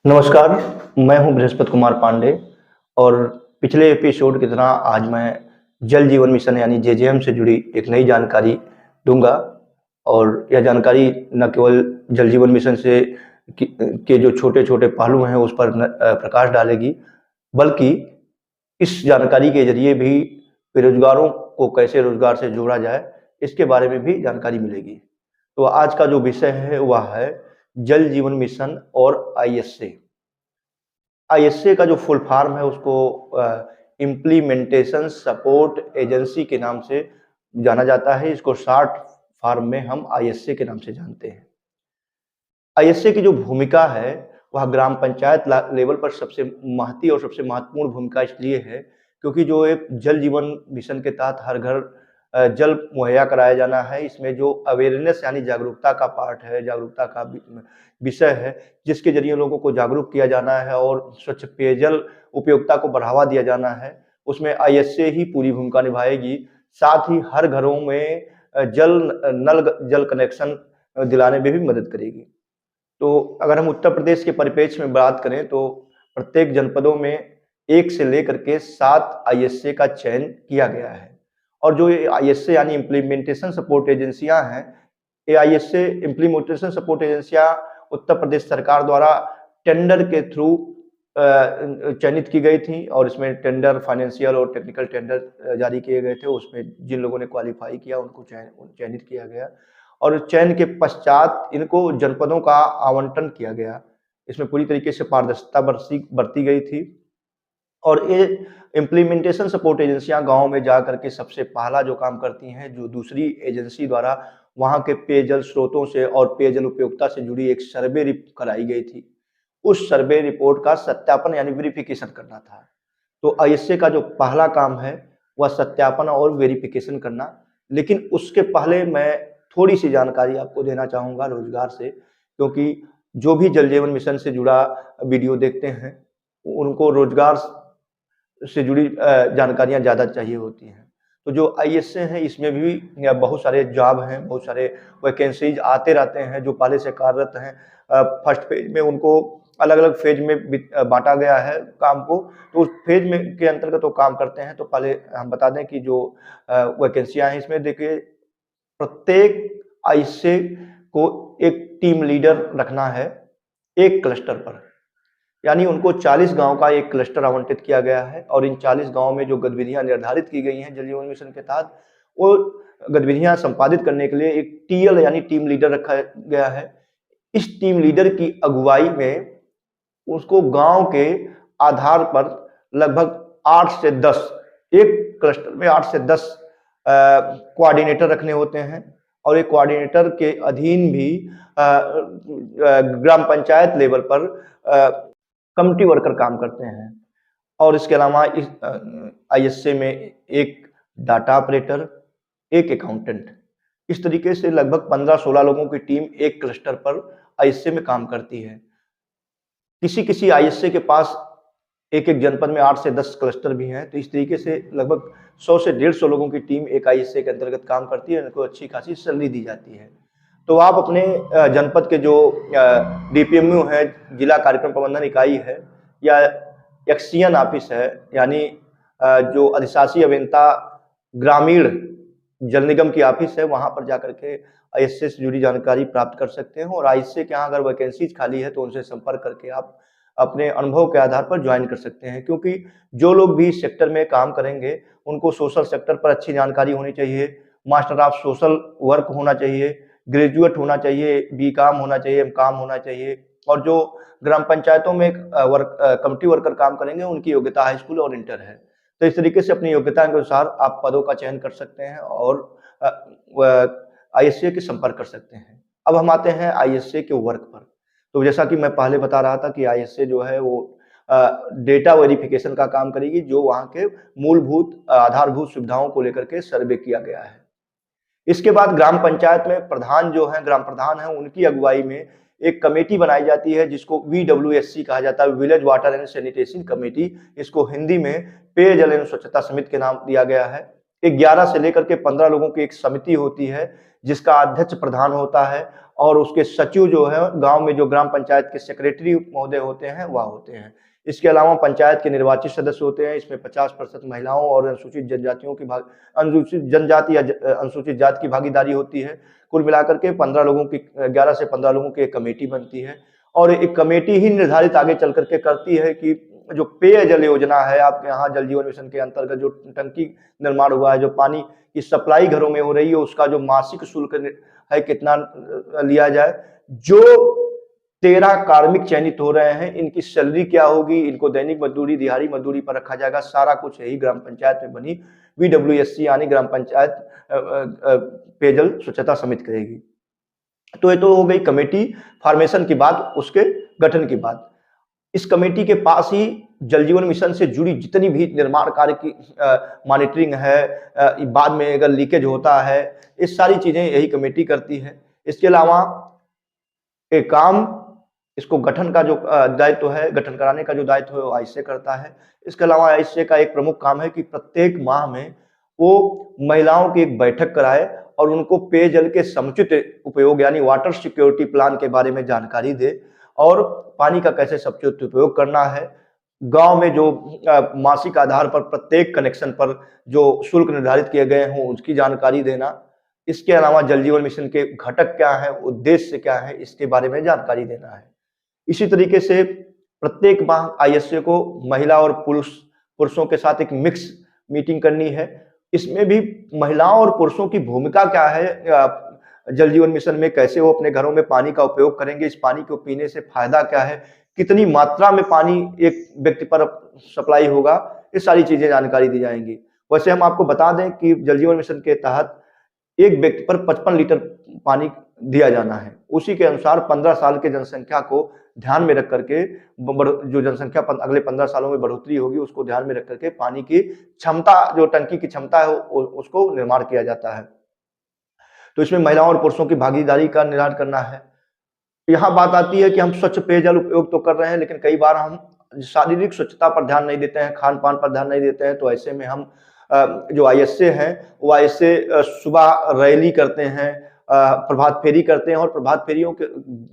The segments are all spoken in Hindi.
नमस्कार, मैं हूं बृहस्पति कुमार पांडे और पिछले एपिसोड की तरह आज मैं जल जीवन मिशन यानी जेजेएम से जुड़ी एक नई जानकारी दूंगा और यह जानकारी न केवल जल जीवन मिशन से के जो छोटे-छोटे पहलू हैं उस पर प्रकाश डालेगी, बल्कि इस जानकारी के ज़रिए भी बेरोज़गारों को कैसे रोज़गार से जोड़ा जाए, इसके बारे में भी जानकारी मिलेगी। तो आज का जो विषय है वह है जल जीवन मिशन और आईएसए। आईएसए का जो फुल फॉर्म है उसको इम्प्लीमेंटेशन सपोर्ट एजेंसी के नाम से जाना जाता है। इसको शॉर्ट फॉर्म में हम आईएसए के नाम से जानते हैं। आईएसए की जो भूमिका है वह ग्राम पंचायत लेवल पर सबसे महती और सबसे महत्वपूर्ण भूमिका इसलिए है क्योंकि जो एक जल जीवन मिशन के तहत हर घर जल मुहैया कराया जाना है। इसमें जो अवेयरनेस यानी जागरूकता का पार्ट है, जागरूकता का विषय है, जिसके जरिए लोगों को जागरूक किया जाना है और स्वच्छ पेयजल उपयोगिता को बढ़ावा दिया जाना है, उसमें आईएसए ही पूरी भूमिका निभाएगी। साथ ही हर घरों में नल जल कनेक्शन दिलाने में भी मदद करेगी। तो अगर हम उत्तर प्रदेश के परिप्रेक्ष्य में बात करें तो प्रत्येक जनपदों में 1 से लेकर के 7 आईएसए का चयन किया गया है और जो ये आईएसए यानी इम्प्लीमेंटेशन सपोर्ट एजेंसियां हैं, ये आईएसए इम्प्लीमेंटेशन सपोर्ट एजेंसियां उत्तर प्रदेश सरकार द्वारा टेंडर के थ्रू चयनित की गई थी और इसमें टेंडर फाइनेंशियल और टेक्निकल टेंडर जारी किए गए थे। उसमें जिन लोगों ने क्वालिफाई किया उनको चयनित किया गया और चयन के पश्चात इनको जनपदों का आवंटन किया गया। इसमें पूरी तरीके से पारदर्शिता बरती गई थी और ये इम्प्लीमेंटेशन सपोर्ट एजेंसियां गाँव में जा करके सबसे पहला जो काम करती हैं, जो दूसरी एजेंसी द्वारा वहाँ के पेयजल स्रोतों से और पेयजल उपयोगिता से जुड़ी एक सर्वे कराई गई थी। उस सर्वे रिपोर्ट का सत्यापन यानी वेरिफिकेशन करना था। तो आईएसए का जो पहला काम है वह सत्यापन और वेरिफिकेशन करना। लेकिन उसके पहले मैं थोड़ी-सी जानकारी आपको देना चाहूँगा रोज़गार से, क्योंकि जो भी जल जीवन मिशन से जुड़ा वीडियो देखते हैं, उनको रोज़गार से जुड़ी जानकारियाँ ज़्यादा चाहिए होती हैं। तो जो आईएसए हैं इसमें भी बहुत सारे जॉब हैं, बहुत सारे वैकेंसीज़ आते रहते हैं जो पहले से कार्यरत हैं। फर्स्ट फेज़ में उनको अलग-अलग फेज़ में बाँटा गया है काम को, तो उस फेज़ में के अंतर्गत वो काम करते हैं। तो पहले हम बता दें कि जो वैकेंसियाँ हैं इसमें देखिए प्रत्येक आईएसए को एक टीम लीडर रखना है, एक क्लस्टर पर। यानी उनको 40 गाँव का एक क्लस्टर आवंटित किया गया है और इन 40 गाँव में जो गतिविधियाँ निर्धारित की गई हैं जल जीवन मिशन के तहत, वो गतिविधियाँ संपादित करने के लिए एक टीएल यानी टीम लीडर रखा गया है। इस टीम लीडर की अगुवाई में उसको गाँव के आधार पर लगभग 8 से 10 एक क्लस्टर में 8 से 10 कोऑर्डिनेटर रखने होते हैं और एक कोऑर्डिनेटर के अधीन भी ग्राम पंचायत लेवल पर कमिटी वर्कर काम करते हैं और इसके अलावा इस आईएसए में एक डाटा ऑपरेटर, एक अकाउंटेंट, इस तरीके से लगभग 15-16 लोगों की टीम एक क्लस्टर पर आईएसए में काम करती है। किसी-किसी आईएसए के पास एक-एक जनपद में 8 से 10 क्लस्टर भी हैं, तो इस तरीके से लगभग 100 से 150 लोगों की टीम एक आईएसए के अंतर्गत काम करती है, इनको अच्छी खासी सैलरी दी जाती है। तो आप अपने जनपद के जो डीपीएमओ है, जिला कार्यक्रम प्रबंधन इकाई है या एक्सईएन ऑफिस है, यानी जो अधिशासी अभियंता ग्रामीण जल निगम की ऑफिस है, वहाँ पर जाकर के आईएसए से जुड़ी जानकारी प्राप्त कर सकते हैं और आईएसए के यहाँ अगर वैकेंसीज खाली है तो उनसे संपर्क करके आप अपने अनुभव के आधार पर ज्वाइन कर सकते हैं। क्योंकि जो लोग भी इस सेक्टर में काम करेंगे, उनको सोशल सेक्टर पर अच्छी जानकारी होनी चाहिए, मास्टर ऑफ सोशल वर्क होना चाहिए, ग्रेजुएट होना चाहिए, बीकॉम होना चाहिए, एमकॉम होना चाहिए और जो ग्राम पंचायतों में कमिटी वर्कर काम करेंगे, उनकी योग्यता हाई स्कूल और इंटर है। तो इस तरीके से अपनी योग्यता के अनुसार आप पदों का चयन कर सकते हैं और आईएसए के संपर्क कर सकते हैं। अब हम आते हैं आईएसए के वर्क पर। तो जैसा कि मैं पहले बता रहा था कि आईएसए जो है वो डेटा वेरिफिकेशन का काम करेगी, जो वहाँ के मूलभूत आधारभूत सुविधाओं को लेकर के सर्वे किया गया है। इसके बाद ग्राम पंचायत में प्रधान जो है, ग्राम प्रधान है, उनकी अगुवाई में एक कमेटी बनाई जाती है जिसको वीडब्ल्यूएससी कहा जाता है, village water and sanitation committee. इसको हिंदी में पेयजल एवं स्वच्छता समिति के नाम दिया गया है। 11 से लेकर के 15 लोगों की एक समिति होती है जिसका अध्यक्ष प्रधान होता है और उसके सचिव जो है गांव में जो ग्राम पंचायत के सेक्रेटरी महोदय होते हैं वह होते हैं। इसके अलावा पंचायत के निर्वाचित सदस्य होते हैं, इसमें 50% महिलाओं और अनुसूचित जनजातियों की अनुसूचित जनजाति या अनुसूचित जाति की भागीदारी होती है। कुल मिलाकर के 15 लोगों की 11 से 15 लोगों की एक कमेटी बनती है और एक कमेटी ही निर्धारित आगे चल करके करती है कि जो पेयजल योजना है आपके यहाँ जल जीवन मिशन के अंतर्गत जो टंकी निर्माण हुआ है, जो पानी की सप्लाई घरों में हो रही है, उसका जो मासिक शुल्क है कितना लिया जाए। जो 13 कार्मिक चयनित हो रहे हैं, इनकी सैलरी क्या होगी, इनको दैनिक मजदूरी, दिहाड़ी मजदूरी पर रखा जाएगा, सारा कुछ यही ग्राम पंचायत में बनी VWSC यानी ग्राम पंचायत पेयजल स्वच्छता समिति करेगी। तो ये तो हो गई कमेटी फॉर्मेशन की बात, उसके गठन की बात। इस कमेटी के पास ही जल जीवन मिशन से जुड़ी जितनी भी निर्माण कार्य की मॉनिटरिंग है, बाद में अगर लीकेज होता है, ये सारी चीजें यही कमेटी करती है। इसके अलावा एक काम इसको गठन का जो दायित्व है, गठन कराने का जो दायित्व है वो आईसीए करता है। इसके अलावा आईसीए का एक प्रमुख काम है कि प्रत्येक माह में वो महिलाओं की एक बैठक कराए और उनको पेयजल के समुचित उपयोग यानी वाटर सिक्योरिटी प्लान के बारे में जानकारी दे और पानी का कैसे समुचित उपयोग करना है। गांव में जो मासिक आधार पर प्रत्येक कनेक्शन पर जो शुल्क निर्धारित किए गए हों उसकी जानकारी देना। इसके अलावा जल जीवन मिशन के घटक क्या है, उद्देश्य क्या है, इसके बारे में जानकारी देना है। इसी तरीके से प्रत्येक माह आईएसए को महिला और पुरुषों के साथ एक मिक्स मीटिंग करनी है। इसमें भी महिलाओं और पुरुषों की भूमिका क्या है जल जीवन मिशन में, कैसे वो अपने घरों में पानी का उपयोग करेंगे, इस पानी को पीने से फायदा क्या है, कितनी मात्रा में पानी एक व्यक्ति पर सप्लाई होगा, ये सारी चीजें जानकारी दी जाएंगी। वैसे हम आपको बता दें कि जल जीवन मिशन के तहत एक व्यक्ति पर 55 लीटर पानी दिया जाना है। उसी के अनुसार 15 साल के जनसंख्या को ध्यान में रख करके जो जनसंख्या अगले 15 सालों में बढ़ोतरी होगी उसको ध्यान में रख करके पानी की क्षमता, जो टंकी की क्षमता है उसको निर्माण किया जाता है। तो इसमें महिलाओं और पुरुषों की भागीदारी का निर्धारण करना है। यहाँ बात आती है कि हम स्वच्छ पेयजल उपयोग तो कर रहे हैं, लेकिन कई बार हम शारीरिक स्वच्छता पर ध्यान नहीं देते हैं, खान पान पर ध्यान नहीं देते हैं। तो ऐसे में हम जो आईएसए है वो आईएसए सुबह रैली करते हैं, प्रभात फेरी करते हैं और प्रभात फेरियों के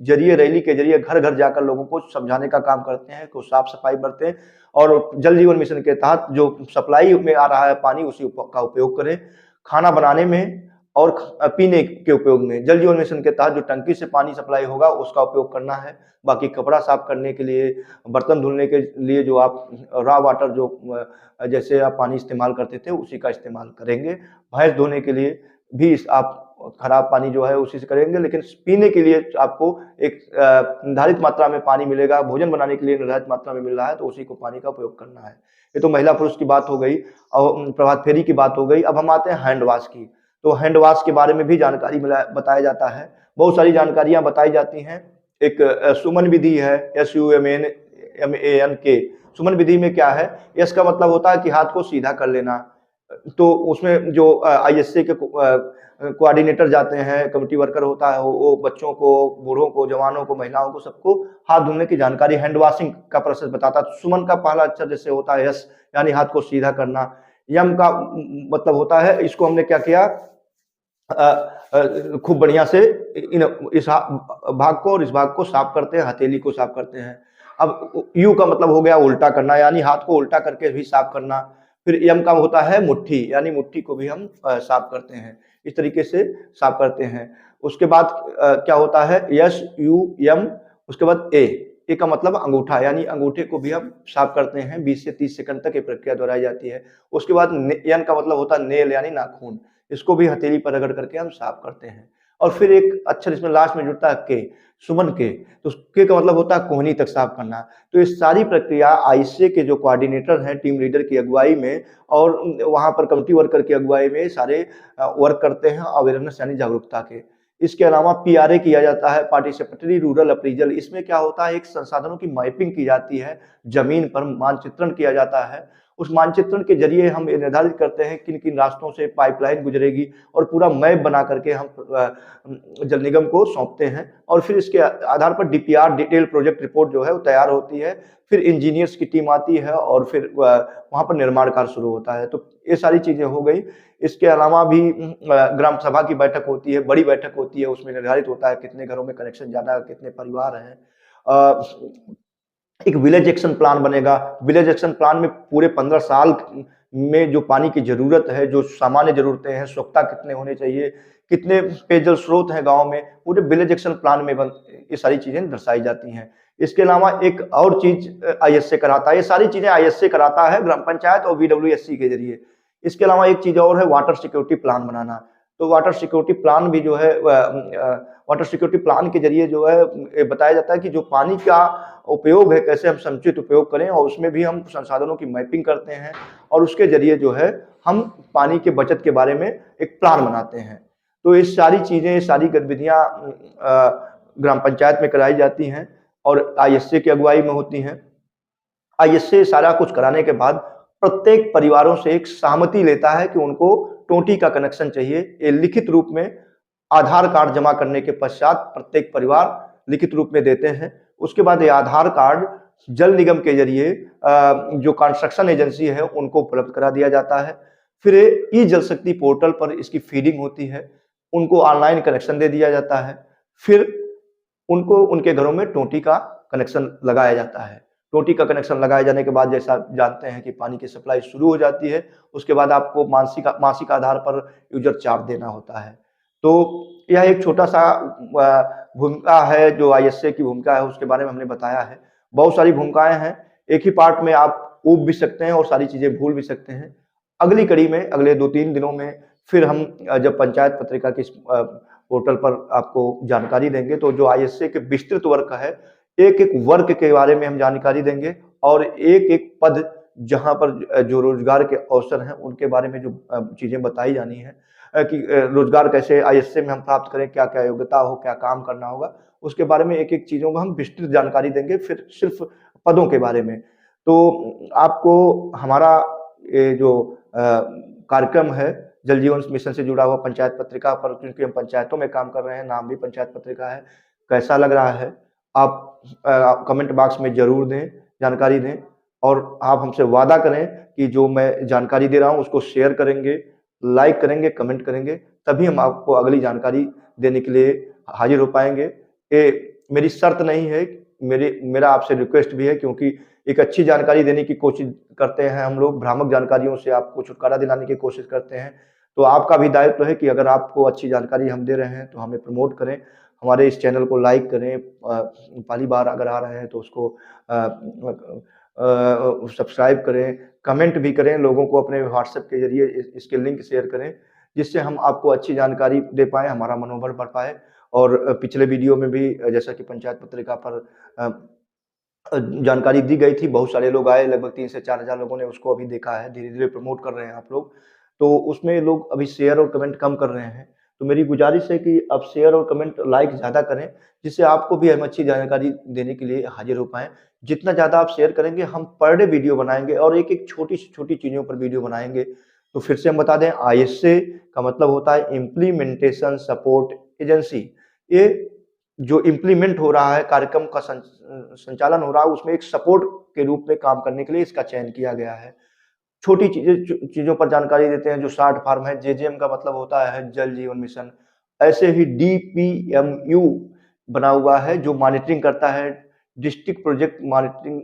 जरिए, रैली के जरिए घर घर जाकर लोगों को समझाने का काम करते हैं कि साफ सफाई बरतें और जल जीवन मिशन के तहत जो सप्लाई में आ रहा है पानी उसी का उपयोग करें। खाना बनाने में और पीने के उपयोग में जल जीवन मिशन के तहत जो टंकी से पानी सप्लाई होगा उसका उपयोग करना है। बाकी कपड़ा साफ करने के लिए, बर्तन धुलने के लिए जो आप रॉ वाटर जो जैसे आप पानी इस्तेमाल करते थे उसी का इस्तेमाल करेंगे। भैंस धोने के लिए भी आप खराब पानी जो है उसी से करेंगे, लेकिन पीने के लिए आपको एक निर्धारित मात्रा में पानी मिलेगा। भोजन बनाने के लिए निर्धारित मात्रा में मिल रहा है तो उसी को पानी का उपयोग करना है। ये तो महिला पुरुष की बात हो गई और प्रभात फेरी की बात हो गई। अब हम आते हैं हैंड वॉश की। तो हैंड वॉश के बारे में भी जानकारी बताया जाता है, बहुत सारी जानकारियां बताई जाती हैं। एक सुमन विधि है, SUMAN के। सुमन विधि में क्या है, यस का मतलब होता है कि हाथ को सीधा कर लेना। तो उसमें जो आईएसए के कोऑर्डिनेटर जाते हैं, कमिटी वर्कर होता है, वो बच्चों को, बूढ़ों को, जवानों को, महिलाओं को, सबको हाथ धोने की जानकारी, हैंड वॉशिंग का प्रोसेस बताता है। सुमन का पहला अक्षर जैसे होता है यस यानी हाथ को सीधा करना। यम का मतलब होता है, इसको हमने क्या किया, खूब बढ़िया से इस भाग को और इस भाग को साफ करते हैं, हथेली को साफ करते हैं। अब यू का मतलब हो गया उल्टा करना, यानी हाथ को उल्टा करके भी साफ करना। फिर यम का होता है मुट्ठी, यानी मुट्ठी को भी हम साफ करते हैं, इस तरीके से साफ करते हैं। उसके बाद क्या होता है, यस यू यम, उसके बाद ए का मतलब अंगूठा, यानी अंगूठे को भी हम साफ करते हैं। 20 से 30 सेकंड तक ये प्रक्रिया दोहराई जाती है। उसके बाद एन का मतलब होता है नेल यानी नाखून, इसको भी हथेली पर रगड़ करके हम साफ करते हैं। और फिर एक अक्षर इसमें लास्ट में जुड़ता है के, सुमन के, तो के का मतलब होता है कोहनी तक साफ करना। तो ये सारी प्रक्रिया आईसीए के जो कोऑर्डिनेटर हैं टीम लीडर की अगुवाई में और वहां पर कमिटी वर्कर की अगुवाई में सारे वर्क करते हैं अवेयरनेस यानी जागरूकता के। इसके अलावा पीआरए किया जाता है, पार्टिसिपेटरी रूरल अप्रीजल। इसमें क्या होता है, एक संसाधनों की मैपिंग की जाती है, जमीन पर मानचित्रण किया जाता है, उस मानचित्रण के जरिए हम ये निर्धारित करते हैं किन किन रास्तों से पाइपलाइन गुजरेगी और पूरा मैप बना करके हम जल निगम को सौंपते हैं और फिर इसके आधार पर डीपीआर डिटेल प्रोजेक्ट रिपोर्ट जो है वो तैयार होती है। फिर इंजीनियर्स की टीम आती है और फिर वहाँ पर निर्माण कार्य शुरू होता है। तो ये सारी चीजें हो गई। इसके अलावा भी ग्राम सभा की बैठक होती है, बड़ी बैठक होती है, उसमें निर्धारित होता है कितने घरों में कनेक्शन जाना है, कितने परिवार हैं। एक विलेज एक्शन प्लान बनेगा। विलेज एक्शन प्लान में पूरे 15 साल में जो पानी की जरूरत है, जो सामान्य जरूरतें हैं, स्वच्छता कितने होने चाहिए, कितने पेयजल स्रोत हैं गांव में, पूरे विलेज एक्शन प्लान में ये सारी चीजें दर्शाई जाती हैं। इसके अलावा एक और चीज आईएसए कराता है, ये सारी चीजें आईएसए कराता है ग्राम पंचायत और बीडब्ल्यूएससी के जरिए। इसके अलावा एक चीज और है वाटर सिक्योरिटी प्लान बनाना। तो वाटर सिक्योरिटी प्लान भी जो है वाटर सिक्योरिटी प्लान के जरिए जो है बताया जाता है कि जो पानी का उपयोग है कैसे हम समुचित उपयोग करें, और उसमें भी हम संसाधनों की मैपिंग करते हैं और उसके जरिए जो है हम पानी के बचत के बारे में एक प्लान बनाते हैं। तो ये सारी चीजें, सारी गतिविधियां ग्राम पंचायत में कराई जाती हैं और आईएसए की अगुवाई में होती हैं। आईएसए सारा कुछ कराने के बाद प्रत्येक परिवारों से एक सहमति लेता है कि उनको टोटी का कनेक्शन चाहिए। ये लिखित रूप में आधार कार्ड जमा करने के पश्चात प्रत्येक परिवार लिखित रूप में देते हैं। उसके बाद ये आधार कार्ड जल निगम के जरिए जो कंस्ट्रक्शन एजेंसी है उनको उपलब्ध करा दिया जाता है। फिर ई जल शक्ति पोर्टल पर इसकी फीडिंग होती है, उनको ऑनलाइन कनेक्शन दे दिया जाता है। फिर उनको उनके घरों में टोटी का कनेक्शन लगाया जाता है। टोटी का कनेक्शन लगाए जाने के बाद जैसा जानते हैं कि पानी की सप्लाई शुरू हो जाती है। उसके बाद आपको मासिक आधार पर यूजर चार्ज देना होता है। तो यह एक छोटा सा भूमिका है जो आईएसए की भूमिका है, उसके बारे में हमने बताया है। बहुत सारी भूमिकाएं हैं, एक ही पार्ट में आप ऊब भी सकते हैं और सारी चीजें भूल भी सकते हैं। अगली कड़ी में अगले 2-3 दिनों में फिर हम जब पंचायत पत्रिका की पोर्टल पर आपको जानकारी देंगे, तो जो आईएसए के विस्तृत वर्क है, एक एक वर्ग के बारे में हम जानकारी देंगे और एक एक पद जहां पर जो रोजगार के अवसर हैं उनके बारे में जो चीजें बताई जानी है कि रोजगार कैसे आईएसए में हम प्राप्त करें, क्या क्या योग्यता हो, क्या काम करना होगा, उसके बारे में एक एक चीजों को हम विस्तृत जानकारी देंगे। फिर सिर्फ पदों के बारे में तो आपको हमारा ये जो कार्यक्रम है जल जीवन मिशन से जुड़ा हुआ पंचायत पत्रिका पर, क्योंकि हम पंचायतों में काम कर रहे हैं, नाम भी पंचायत पत्रिका है, कैसा लग रहा है आप कमेंट बॉक्स में जरूर दें, जानकारी दें और आप हमसे वादा करें कि जो मैं जानकारी दे रहा हूं उसको शेयर करेंगे, लाइक करेंगे, कमेंट करेंगे, तभी हम आपको अगली जानकारी देने के लिए हाजिर हो पाएंगे। ये मेरी शर्त नहीं है, मेरा आपसे रिक्वेस्ट भी है, क्योंकि एक अच्छी जानकारी देने की कोशिश करते हैं हम लोग, भ्रामक जानकारियों से आपको छुटकारा दिलाने की कोशिश करते हैं। तो आपका भी दायित्व है कि अगर आपको अच्छी जानकारी हम दे रहे हैं तो हमें प्रमोट करें, हमारे इस चैनल को लाइक करें, पहली बार अगर आ रहे हैं तो उसको सब्सक्राइब करें, कमेंट भी करें, लोगों को अपने व्हाट्सएप के जरिए इसके लिंक शेयर करें, जिससे हम आपको अच्छी जानकारी दे पाएँ, हमारा मनोबल बढ़ पाए। और पिछले वीडियो में भी जैसा कि पंचायत पत्रिका पर जानकारी दी गई थी, बहुत सारे लोग आए, लगभग 3 से 4 हज़ार लोगों ने उसको अभी देखा है, धीरे-धीरे प्रमोट कर रहे हैं आप लोग। तो उसमें लोग अभी शेयर और कमेंट कम कर रहे हैं, तो मेरी गुजारिश है कि आप शेयर और कमेंट लाइक ज़्यादा करें, जिससे आपको भी हम अच्छी जानकारी देने के लिए हाजिर हो पाएँ। जितना ज़्यादा आप शेयर करेंगे, हम पर डे वीडियो बनाएँगे और एक-एक छोटी से छोटी चीज़ों पर वीडियो बनाएँगे। तो फिर से हम बता दें, आईएसए का मतलब होता है इम्प्लीमेंटेशन सपोर्ट एजेंसी। ये जो इम्प्लीमेंट हो रहा है, कार्यक्रम का संचालन हो रहा है, उसमें एक सपोर्ट के रूप में काम करने के लिए इसका चयन किया गया है। छोटी चीज़ों पर जानकारी देते हैं, जो शॉर्ट फॉर्म है, जेजेएम का मतलब होता है जल जीवन मिशन। ऐसे ही डीपीएमयू बना हुआ है जो मॉनिटरिंग करता है, district project monitoring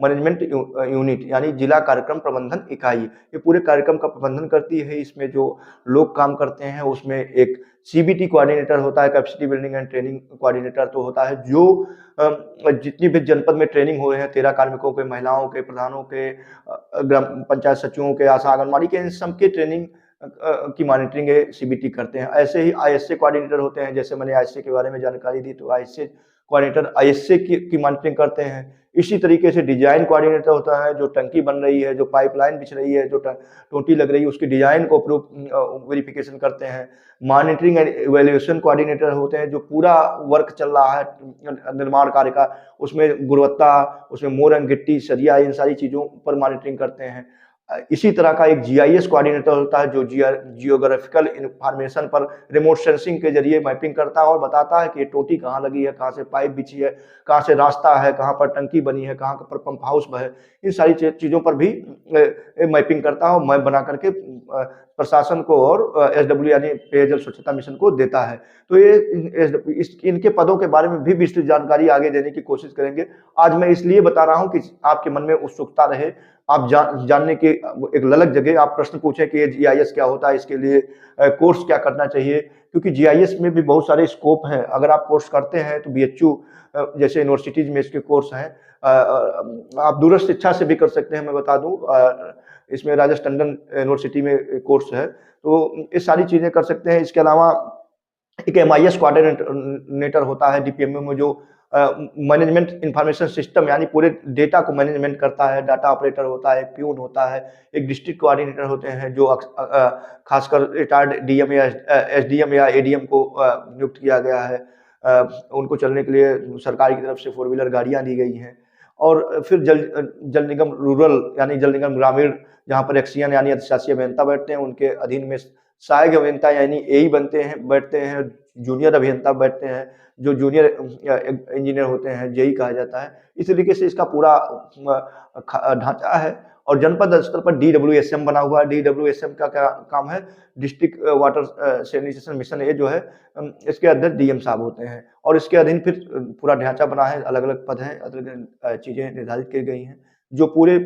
management unit, यानी जिला कार्यक्रम प्रबंधन इकाई। ये पूरे कार्यक्रम का प्रबंधन करती है। इसमें जो लोग काम करते हैं उसमें एक सीबीटी कोऑर्डिनेटर होता है, capacity building and training coordinator तो होता है, जो जितनी भी जनपद में ट्रेनिंग हो रहे हैं 13 कार्मिकों के, महिलाओं के, प्रधानों के, ग्राम पंचायत सचिवों के, आशा आंगनबाड़ी के, इन सबके ट्रेनिंग की मॉनिटरिंग सीबीटी करते हैं। ऐसे ही आईएसए कोऑर्डिनेटर होते हैं, जैसे मैंने आईएसए के बारे में जानकारी दी, तो आईएसए कोऑर्डिनेटर आईएसए की मॉनिटरिंग करते हैं। इसी तरीके से डिजाइन कोऑर्डिनेटर होता है, जो टंकी बन रही है, जो पाइपलाइन बिछ रही है, जो टोटी लग रही है, उसकी डिजाइन को अप्रूव वेरिफिकेशन करते हैं। मॉनिटरिंग एंड इवैल्यूएशन कोऑर्डिनेटर होते हैं, जो पूरा वर्क चल रहा है निर्माण कार्य का, उसमें गुणवत्ता, उसमें मोरंग, गिट्टी, सरिया, इन सारी चीज़ों पर मॉनिटरिंग करते हैं। इसी तरह का एक जीआईएस कोऑर्डिनेटर होता है, जो जियोग्राफिकल इंफॉर्मेशन पर रिमोट सेंसिंग के जरिए मैपिंग करता है और बताता है कि ये टोटी कहाँ लगी है, कहाँ से पाइप बिछी है, कहाँ से रास्ता है, कहाँ पर टंकी बनी है, कहाँ पर पंप हाउस है। इन सारी चीज़ों पर भी मैपिंग करता है और मैप बना करके प्रशासन को और एसडब्ल्यू यानी पेयजल स्वच्छता मिशन को देता है। तो ये इनके पदों के बारे में भी विस्तृत जानकारी आगे देने की कोशिश करेंगे। आज मैं इसलिए बता रहा हूँ कि आपके मन में उत्सुकता रहे, आप जानने की एक ललक जगह, आप प्रश्न पूछें कि ये जीआईएस क्या होता है, इसके लिए कोर्स क्या करना चाहिए, क्योंकि जीआईएस में भी बहुत सारे स्कोप हैं। अगर आप कोर्स करते हैं तो बीएचयू जैसे यूनिवर्सिटीज में इसके कोर्स हैं। आप दूरस्थ शिक्षा से भी कर सकते हैं, मैं बता दूं, इसमें राजस्थान यूनिवर्सिटी में कोर्स है, तो ये सारी चीजें कर सकते हैं। इसके अलावा एक एमआईएस कोऑर्डिनेटर होता है डीपीएमओ में, जो मैनेजमेंट इंफॉर्मेशन सिस्टम यानी पूरे डेटा को मैनेजमेंट करता है। डाटा ऑपरेटर होता है, एक प्यून होता है, एक डिस्ट्रिक्ट कोऑर्डिनेटर होते हैं, जो खासकर रिटायर्ड डीएम या एसडीएम या एडीएम को नियुक्त किया गया है। उनको चलने के लिए सरकार की तरफ से 4 व्हीलर गाड़ियां दी गई हैं। और फिर जल निगम रूरल यानी जल निगम ग्रामीण, जहाँ पर एक्सीएन यानी अधिशासी अभियंता बैठते हैं, उनके अधीन में सहायक अभियंता यानी एई बैठते हैं, जूनियर अभियंता बैठते हैं, जो जूनियर इंजीनियर होते हैं, जेई कहा जाता है। इस तरीके से इसका पूरा ढांचा है। और जनपद स्तर पर डीडब्ल्यूएसएम बना हुआ है। डीडब्ल्यूएसएम का क्या काम है? डिस्ट्रिक्ट वाटर सैनिटेशन मिशन, ये जो है इसके अध्यक्ष डीएम साहब होते हैं, और इसके अधीन फिर पूरा ढांचा बना है, अलग अलग पद हैं, अलग अलग चीजें निर्धारित की गई हैं, जो पूरे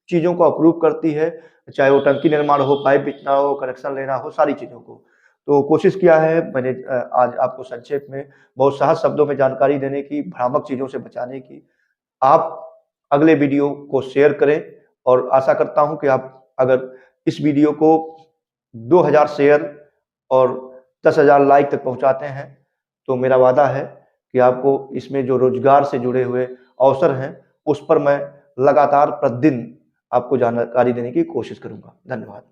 चीजों को अप्रूव करती है, चाहे वो टंकी निर्माण हो, पाइप बिछना हो, कनेक्शन लेना हो, सारी चीजों को। तो कोशिश किया है मैंने आज आपको संक्षेप में बहुत सहज शब्दों में जानकारी देने की, भ्रामक चीजों से बचाने की। आप अगले वीडियो को शेयर करें, और आशा करता हूं कि आप अगर इस वीडियो को 2000 शेयर और 10,000 लाइक तक पहुंचाते हैं, तो मेरा वादा है कि आपको इसमें जो रोजगार से जुड़े हुए अवसर हैं, उस पर मैं लगातार प्रतिदिन आपको जानकारी देने की कोशिश करूंगा। धन्यवाद।